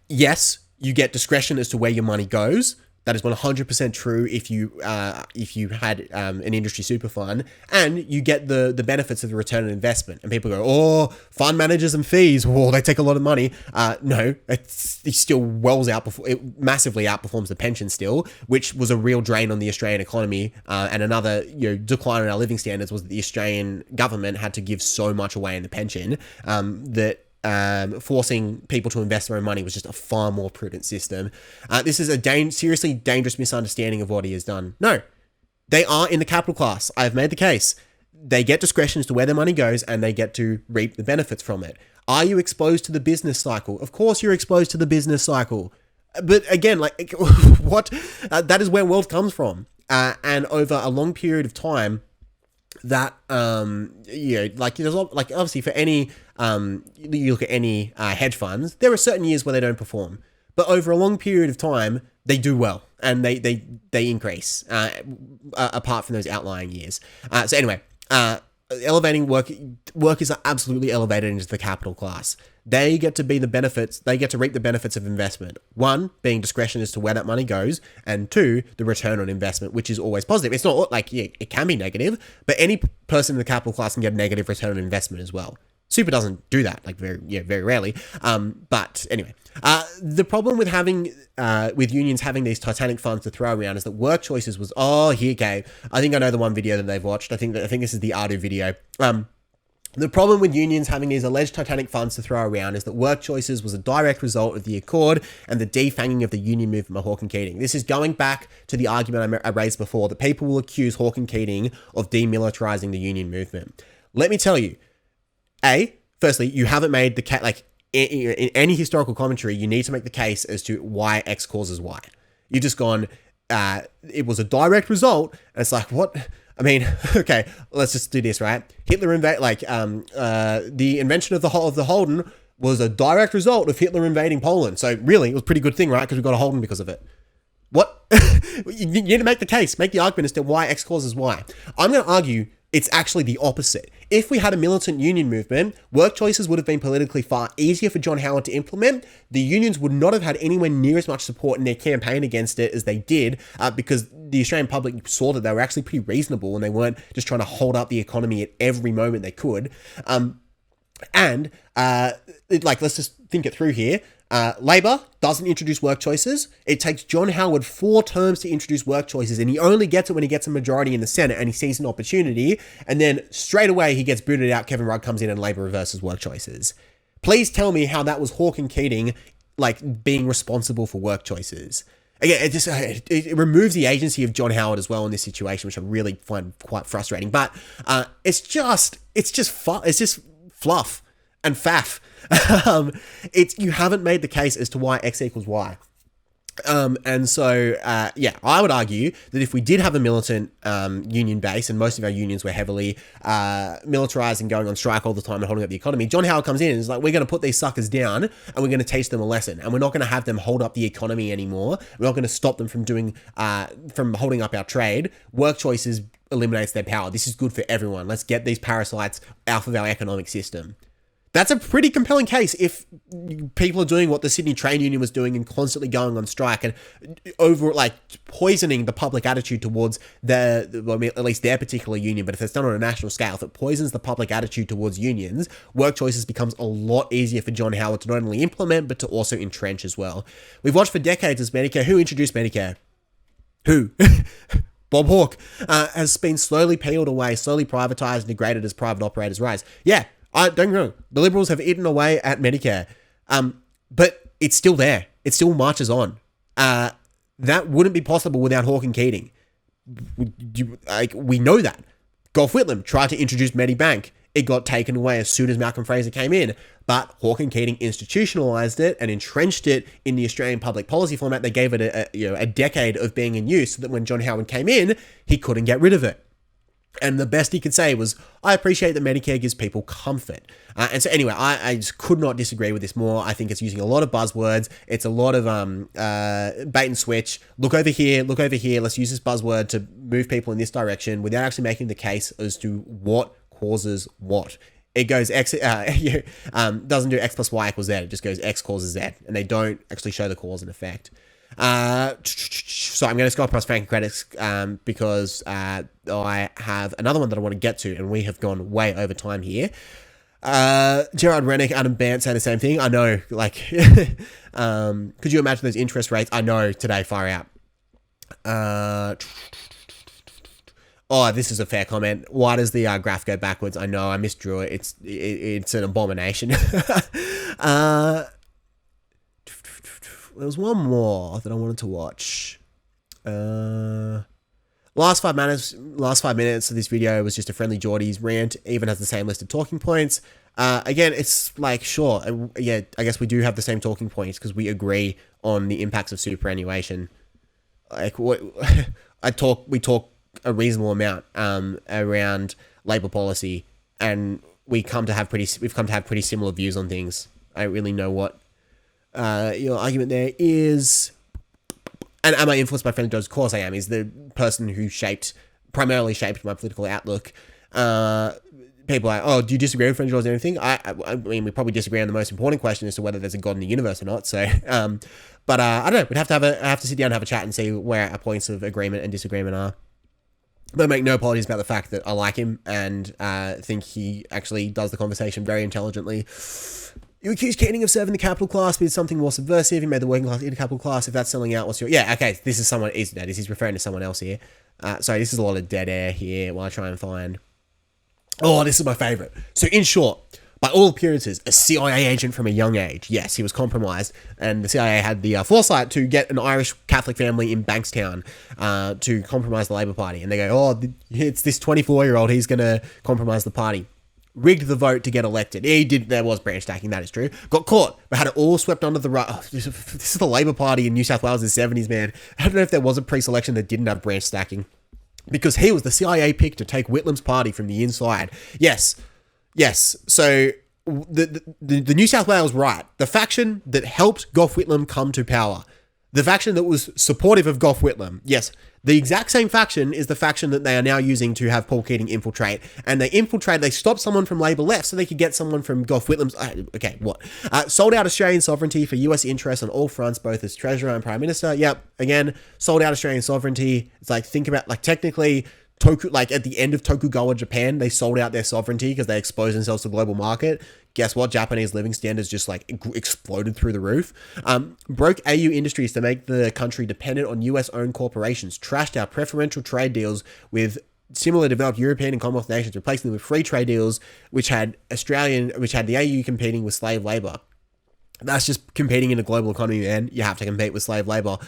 yes, you get discretion as to where your money goes. That is 100% true if you had an industry super fund, and you get the benefits of the return on investment. And people go, oh, fund managers and fees, oh, they take a lot of money. No, it still it massively outperforms the pension still, which was a real drain on the Australian economy. And another decline in our living standards was that the Australian government had to give so much away in the pension that forcing people to invest their own money was just a far more prudent system. This is a seriously dangerous misunderstanding of what he has done. No, they are in the capital class. I've made the case. They get discretion as to where their money goes, and they get to reap the benefits from it. Are you exposed to the business cycle? Of course you're exposed to the business cycle. But again, like, what? That is where wealth comes from. And over a long period of time, that like there's like obviously for any you look at any hedge funds, there are certain years where they don't perform, but over a long period of time they do well and they increase apart from those outlying years. So anyway, elevating workers are absolutely elevated into the capital class. They get to be the benefits. They get to reap the benefits of investment. One, being discretion as to where that money goes, and two, the return on investment, which is always positive. It's not like, yeah, it can be negative, but any person in the capital class can get a negative return on investment as well. Super doesn't do that, like very rarely. But anyway, the problem with having with unions having these Titanic funds to throw around is that work choices was I think I know the one video that they've watched. I think this is the Ardu video. The problem with unions having these alleged Titanic funds to throw around is that work choices was a direct result of the Accord and the defanging of the union movement by Hawke and Keating. This is going back to the argument I raised before that people will accuse Hawke and Keating of demilitarizing the union movement. Let me tell you, firstly, you haven't made the in any historical commentary, you need to make the case as to why X causes Y. You've just gone, it was a direct result, and it's like, what? I mean, okay, let's just do this, right? Hitler the invention of the Holden was a direct result of Hitler invading Poland. So really, it was a pretty good thing, right? Because we got a Holden because of it. What? You need to make the case, make the argument as to why X causes Y. I'm going to argue it's actually the opposite. If we had a militant union movement, work choices would have been politically far easier for John Howard to implement. The unions would not have had anywhere near as much support in their campaign against it as they did, because the Australian public saw that they were actually pretty reasonable and they weren't just trying to hold up the economy at every moment they could. Let's just think it through here. Labor doesn't introduce work choices. It takes John Howard 4 terms to introduce work choices, and he only gets it when he gets a majority in the Senate and he sees an opportunity, and then straight away he gets booted out. Kevin Rudd comes in and Labor reverses work choices. Please tell me how that was Hawke and Keating being responsible for work choices. Again, it removes the agency of John Howard as well in this situation, which I really find quite frustrating. But it's just fluff and faff. You haven't made the case as to why X equals Y. I would argue that if we did have a militant union base, and most of our unions were heavily militarized and going on strike all the time and holding up the economy, John Howard comes in and is like, we're going to put these suckers down and we're going to teach them a lesson, and we're not going to have them hold up the economy anymore. We're not going to stop them from from holding up our trade. Work choices eliminates their power. This is good for everyone. Let's get these parasites out of our economic system. That's a pretty compelling case if people are doing what the Sydney Train Union was doing and constantly going on strike and over like poisoning the public attitude towards well, I mean, at least their particular union. But if it's done on a national scale, if it poisons the public attitude towards unions, work choices becomes a lot easier for John Howard to not only implement, but to also entrench as well. We've watched for decades as Medicare. Who introduced Medicare? Who? Bob Hawke has been slowly peeled away, slowly privatized and degraded as private operators rise. Yeah. Don't get me wrong, the Liberals have eaten away at Medicare, but it's still there. It still marches on. That wouldn't be possible without Hawke and Keating. We know that. Gough Whitlam tried to introduce Medibank. It got taken away as soon as Malcolm Fraser came in, but Hawke and Keating institutionalized it and entrenched it in the Australian public policy format. They gave it a decade of being in use so that when John Howard came in, he couldn't get rid of it. And the best he could say was, I appreciate that Medicare gives people comfort. And so anyway, I just could not disagree with this more. I think it's using a lot of buzzwords. It's a lot of bait and switch. Look over here. Let's use this buzzword to move people in this direction without actually making the case as to what causes what. It goes X, doesn't do X plus Y equals Z. It just goes X causes Z. And they don't actually show the cause and effect. So I'm going to scroll past Frank credits because I have another one that I want to get to, and we have gone way over time here. Gerard Rennick, Adam Bant say the same thing. I know, like, could you imagine those interest rates? I know today, far out. Oh, this is a fair comment. Why does the graph go backwards? I know, I misdrew it. It's an abomination. There was one more that I wanted to watch. Last five minutes of this video was just a friendly Geordie's rant. Even has the same list of talking points. Again, it's like, sure, yeah, I guess we do have the same talking points because we agree on the impacts of superannuation. Like, we talk a reasonable amount around Labor policy, and we've come to have pretty similar views on things. I don't really know what your argument there is. And am I influenced by friendly Joes? Of course I am. He's the person who primarily shaped my political outlook. People are like, oh, do you disagree with friendly Joes or anything? I mean, we probably disagree on the most important question as to whether there's a God in the universe or not. So, but I don't know. We'd have to sit down and have a chat and see where our points of agreement and disagreement are. But I make no apologies about the fact that I like him and think he actually does the conversation very intelligently. You accuse Keating of serving the capital class, but it's something more subversive. He made the working class into capital class. If that's selling out, what's your... Yeah, okay, this is referring to someone else here. Sorry, this is a lot of dead air here while I try and find... Oh, this is my favourite. So in short, by all appearances, a CIA agent from a young age. Yes, he was compromised, and the CIA had the foresight to get an Irish Catholic family in Bankstown to compromise the Labor Party. And they go, oh, it's this 24-year-old, he's going to compromise the party. Rigged the vote to get elected. He did. There was branch stacking, that is true. Got caught, but had it all swept under the rug. Oh, this is the Labor Party in New South Wales in the 70s, man. I don't know if there was a pre-selection that didn't have branch stacking. Because he was the CIA pick to take Whitlam's party from the inside. Yes. So the New South Wales right, the faction that helped Gough Whitlam come to power, the faction that was supportive of Gough Whitlam, yes, the exact same faction is the faction that they are now using to have Paul Keating infiltrate. And they stopped someone from Labor left so they could get someone from Gough Whitlam's... sold out Australian sovereignty for US interests on all fronts, both as Treasurer and Prime Minister. Yep, again, sold out Australian sovereignty. It's like, think about, like, technically... at the end of Tokugawa Japan, they sold out their sovereignty because they exposed themselves to the global market. Guess what? Japanese living standards just like exploded through the roof. Broke AU industries to make the country dependent on US-owned corporations. Trashed out preferential trade deals with similar developed European and Commonwealth nations, replacing them with free trade deals, which had the AU competing with slave labor. That's just competing in a global economy, man. You have to compete with slave labor.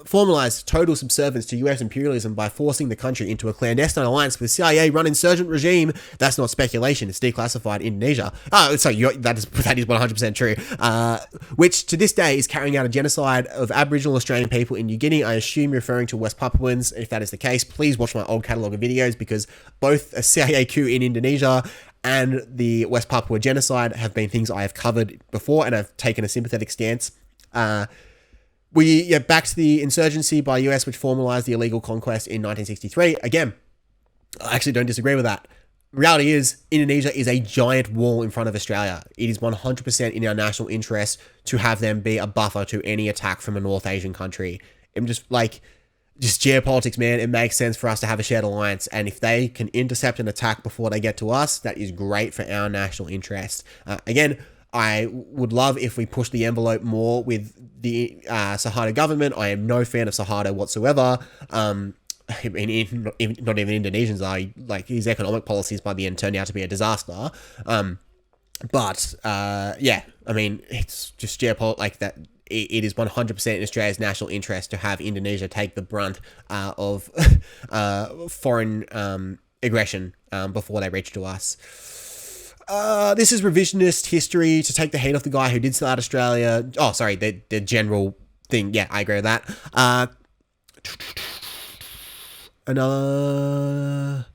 Formalized total subservience to US imperialism by forcing the country into a clandestine alliance with the CIA-run insurgent regime. That's not speculation, it's declassified Indonesia. That is 100% true. Which to this day is carrying out a genocide of Aboriginal Australian people in New Guinea. I assume you're referring to West Papuans. If that is the case, please watch my old catalogue of videos, because both a CIA coup in Indonesia and the West Papua genocide have been things I have covered before, and I've taken a sympathetic stance. We back to the insurgency by US, which formalized the illegal conquest in 1963. Again, I actually don't disagree with that. reality is Indonesia is a giant wall in front of Australia. It is 100% in our national interest to have them be a buffer to any attack from a North Asian country. I'm just geopolitics, man. It makes sense for us to have a shared alliance. And if they can intercept an attack before they get to us, that is great for our national interest. Again, I would love if we push the envelope more with the Suharto government. I am no fan of Suharto whatsoever. Not even Indonesians are. Like, his economic policies by the end turned out to be a disaster. But yeah, I mean, it's just geopolitics like that. It is 100% in Australia's national interest to have Indonesia take the brunt of foreign aggression before they reach to us. This is revisionist history to take the heat off the guy who did sell out Australia. Oh, sorry, the general thing. Yeah, I agree with that. Another...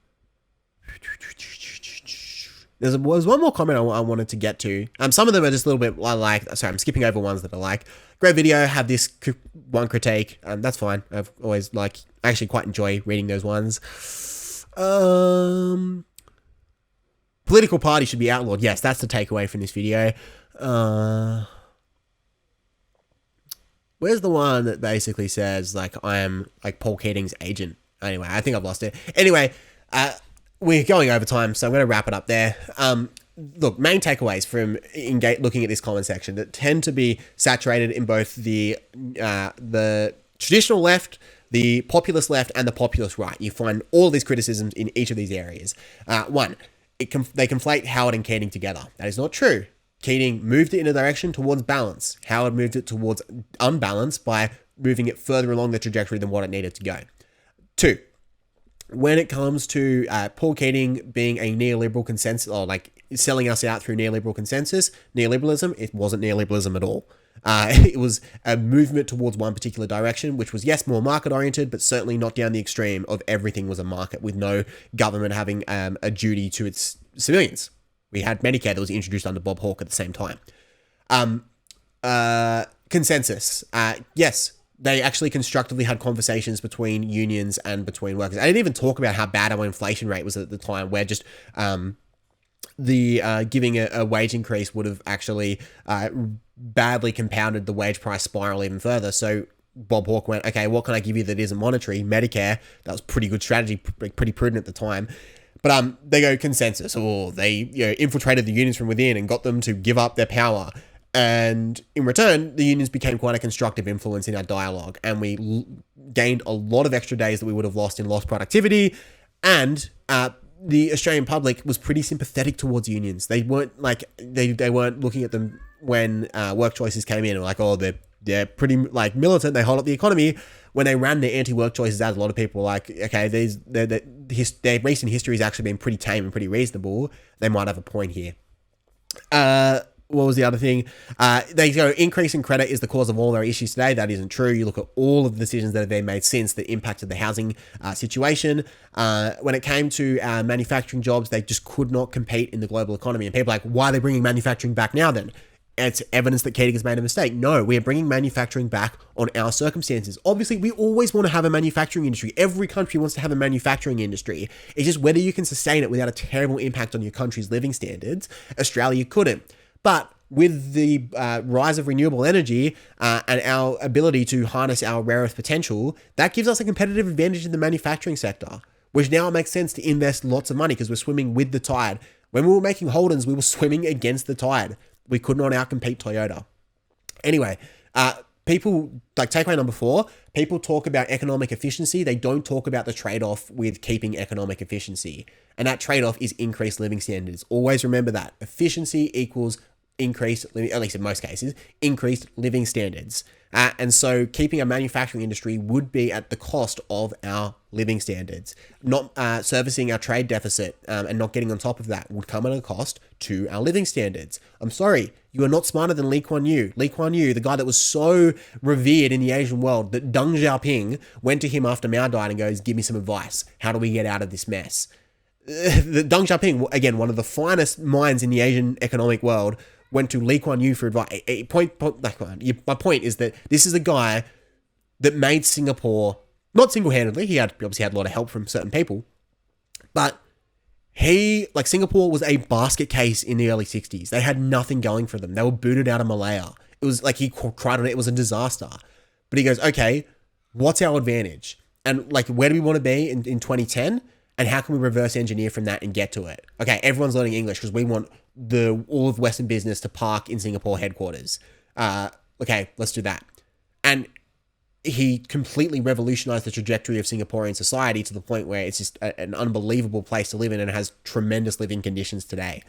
There was one more comment I wanted to get to. Some of them are just a little bit sorry, I'm skipping over ones that I like. Great video, have this one critique. That's fine. I've always I actually quite enjoy reading those ones. Political party should be outlawed. Yes, that's the takeaway from this video. Where's the one that basically says, I am, Paul Keating's agent? Anyway, I think I've lost it. Anyway, we're going over time, so I'm going to wrap it up there. Look, main takeaways from looking at this comment section that tend to be saturated in both the traditional left, the populist left, and the populist right. You find all of these criticisms in each of these areas. One, they conflate Howard and Keating together. That is not true. Keating moved it in a direction towards balance. Howard moved it towards unbalance by moving it further along the trajectory than what it needed to go. Two, when it comes to Paul Keating being a neoliberal consensus, or selling us out through neoliberal consensus, neoliberalism, it wasn't neoliberalism at all. It was a movement towards one particular direction, which was, yes, more market-oriented, but certainly not down the extreme of everything was a market with no government having a duty to its civilians. We had Medicare that was introduced under Bob Hawke at the same time. Consensus. Yes, they actually constructively had conversations between unions and between workers. I didn't even talk about how bad our inflation rate was at the time, where just giving a wage increase would have actually badly compounded the wage price spiral even further. So Bob Hawke went, okay, what can I give you that isn't monetary? Medicare. That was pretty good strategy, pretty prudent at the time. But they go consensus, or they infiltrated the unions from within and got them to give up their power. And in return, the unions became quite a constructive influence in our dialogue, and we gained a lot of extra days that we would have lost in lost productivity. And the Australian public was pretty sympathetic towards unions. They weren't they weren't looking at them when work choices came in and they're pretty militant. They hold up the economy. When they ran their anti-work choices out, a lot of people were like, okay, their recent history has actually been pretty tame and pretty reasonable. They might have a point here. What was the other thing? They go, increase in credit is the cause of all our issues today. That isn't true. You look at all of the decisions that have been made since that impacted the housing situation. When it came to manufacturing jobs, they just could not compete in the global economy. And people are like, why are they bringing manufacturing back now then? It's evidence that Keating has made a mistake. No, we are bringing manufacturing back on our circumstances. Obviously, we always want to have a manufacturing industry. Every country wants to have a manufacturing industry. It's just whether you can sustain it without a terrible impact on your country's living standards. Australia couldn't. But with the rise of renewable energy and our ability to harness our rare earth potential, that gives us a competitive advantage in the manufacturing sector, which now makes sense to invest lots of money because we're swimming with the tide. When we were making Holdens, we were swimming against the tide. We could not outcompete Toyota. Anyway, people, takeaway number 4, people talk about economic efficiency. They don't talk about the trade-off with keeping economic efficiency. And that trade-off is increased living standards. Always remember that. Efficiency equals increased, at least in most cases, increased living standards. And so keeping a manufacturing industry would be at the cost of our living standards. Not servicing our trade deficit and not getting on top of that would come at a cost to our living standards. I'm sorry, you are not smarter than Lee Kuan Yew. Lee Kuan Yew, the guy that was so revered in the Asian world that Deng Xiaoping went to him after Mao died and goes, give me some advice. How do we get out of this mess? Deng Xiaoping, again, one of the finest minds in the Asian economic world, went to Lee Kuan Yew for advice. My point is that this is a guy that made Singapore, not single-handedly, he obviously had a lot of help from certain people, but Singapore was a basket case in the early 60s. They had nothing going for them. They were booted out of Malaya. It was like, he cried on it. It was a disaster. But he goes, okay, what's our advantage? And like, where do we want to be in 2010? And how can we reverse engineer from that and get to it? Okay, everyone's learning English because we want all of Western business to park in Singapore headquarters. Okay, let's do that. And he completely revolutionized the trajectory of Singaporean society to the point where it's just an unbelievable place to live in, and it has tremendous living conditions today.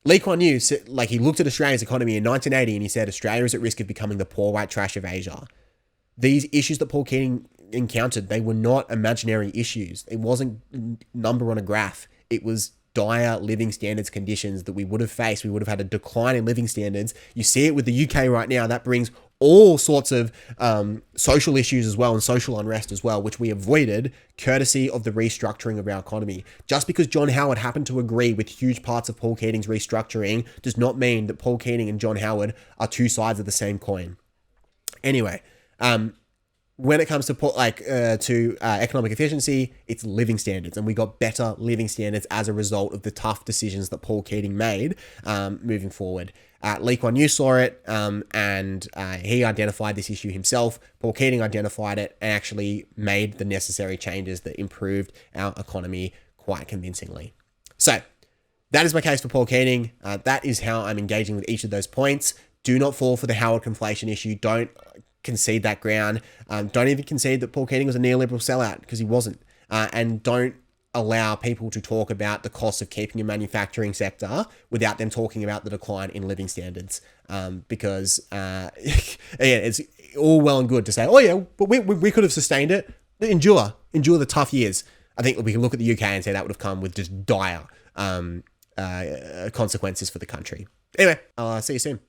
Lee Kuan Yew, he looked at Australia's economy in 1980 and he said, Australia is at risk of becoming the poor white trash of Asia. These issues that Paul Keating encountered, they were not imaginary issues. It wasn't number on a graph. It was dire living standards conditions that we would have faced. We would have had a decline in living standards. You see it with the UK right now. That brings all sorts of social issues as well, and social unrest as well, which we avoided courtesy of the restructuring of our economy. Just because John Howard happened to agree with huge parts of Paul Keating's restructuring does not mean that Paul Keating and John Howard are two sides of the same coin. Anyway, when it comes to economic efficiency, it's living standards, and we got better living standards as a result of the tough decisions that Paul Keating made moving forward. Lee Kuan Yew saw it, and he identified this issue himself. Paul Keating identified it and actually made the necessary changes that improved our economy quite convincingly. So that is my case for Paul Keating. That is how I'm engaging with each of those points. Do not fall for the Howard conflation issue. Don't concede that ground. Don't even concede that Paul Keating was a neoliberal sellout, because he wasn't. And don't allow people to talk about the cost of keeping a manufacturing sector without them talking about the decline in living standards. Because again, it's all well and good to say, oh yeah, but we could have sustained it. Endure the tough years. I think we can look at the UK and say that would have come with just dire consequences for the country. Anyway, I'll see you soon.